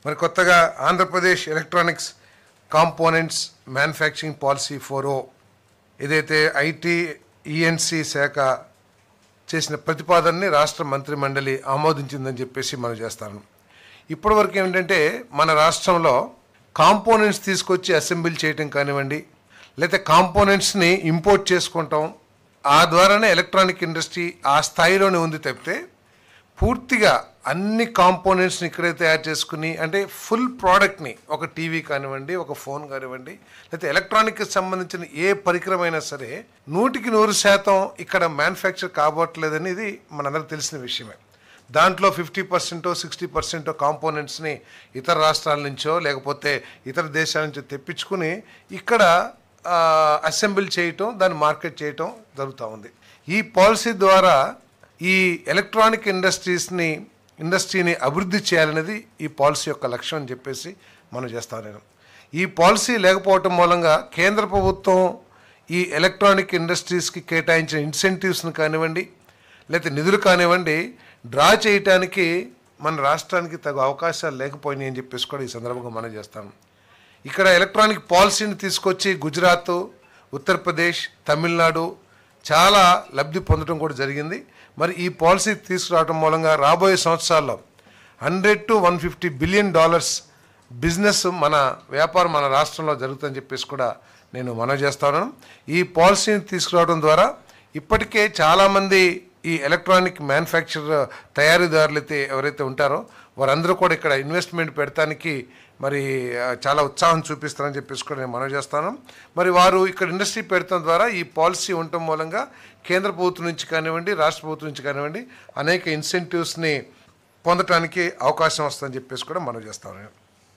మరి కొత్తగా Andhra Pradesh electronics components manufacturing policy 4.0 ఏదైతే ఐటీ ఈఎన్సీ శాఖ చేసిన ప్రతిపాదనని రాష్ట్ర మంత్రిమండలి ఆమోదించిందని చెప్పేసి మనం చేస్తాను. ఇప్పటివరకు ఏమిటంటే మన రాష్ట్రంలో కాంపోనెంట్స్ తీసుకొచ్చి అసెంబ్లీ చేయటం కానివ్వండి, లేకపోతే కాంపోనెంట్స్ని ఇంపోర్ట్ చేసుకుంటాం, ఆ ద్వారానే ఎలక్ట్రానిక్ ఇండస్ట్రీ ఆ స్థాయిలోనే ఉంది తప్పితే పూర్తిగా అన్ని కాంపోనెంట్స్ని ఇక్కడే తయారు చేసుకుని అంటే ఫుల్ ప్రోడక్ట్ని ఒక టీవీ కానివ్వండి, ఒక ఫోన్ కానివ్వండి, లేకపోతే ఎలక్ట్రానిక్కి సంబంధించిన ఏ పరికరమైనా సరే 100% ఇక్కడ మ్యానుఫ్యాక్చర్ కాబోట్లేదని ఇది మనందరికీ తెలిసిన విషయమే. దాంట్లో 50% 60% కాంపోనెంట్స్ని ఇతర రాష్ట్రాల నుంచో లేకపోతే ఇతర దేశాల నుంచో తెప్పించుకుని ఇక్కడ అసెంబ్లీ చేయటం, దాన్ని మార్కెట్ చేయటం జరుగుతూ ఉంది. ఈ పాలసీ ద్వారా ఈ ఎలక్ట్రానిక్ ఇండస్ట్రీని అభివృద్ధి చేయాలనేది ఈ పాలసీ యొక్క లక్ష్యం అని చెప్పేసి మనం చేస్తాను నేను. ఈ పాలసీ లేకపోవటం మూలంగా కేంద్ర ప్రభుత్వం ఈ ఎలక్ట్రానిక్ ఇండస్ట్రీస్కి కేటాయించిన ఇన్సెంటివ్స్ని కానివ్వండి, లేకపోతే నిధులు కానివ్వండి డ్రా చేయటానికి మన రాష్ట్రానికి తగు అవకాశాలు లేకపోయినాయి అని చెప్పేసి కూడా ఈ సందర్భంగా మనం చేస్తాను. ఇక్కడ ఎలక్ట్రానిక్ పాలసీని తీసుకొచ్చి గుజరాత్, ఉత్తరప్రదేశ్, తమిళనాడు చాలా లబ్ధి పొందడం కూడా జరిగింది. మరి ఈ పాలసీ తీసుకురావడం మూలంగా రాబోయే సంవత్సరాల్లో $100 to $150 బిలియన్ బిజినెస్ మన వ్యాపారం మన రాష్ట్రంలో జరుగుతుందని చెప్పేసి కూడా నేను మనవి చేస్తాను. ఈ పాలసీని తీసుకురావడం ద్వారా ఇప్పటికే చాలామంది ఈ ఎలక్ట్రానిక్ తయారీదారులు అయితే ఎవరైతే ఉంటారో వారందరూ కూడా ఇక్కడ ఇన్వెస్ట్మెంట్ పెడతానికి మరి చాలా ఉత్సాహం చూపిస్తారని చెప్పేసి కూడా నేను మనవి చేస్తాను. మరి వారు ఇక్కడ ఇండస్ట్రీ పెడతాం ద్వారా ఈ పాలసీ ఉండటం మూలంగా కేంద్ర ప్రభుత్వం నుంచి కానివ్వండి, రాష్ట్ర ప్రభుత్వం నుంచి కానివ్వండి అనేక ఇన్సెంటివ్స్ని పొందటానికి అవకాశం వస్తుందని చెప్పేసి కూడా మనవి చేస్తాను.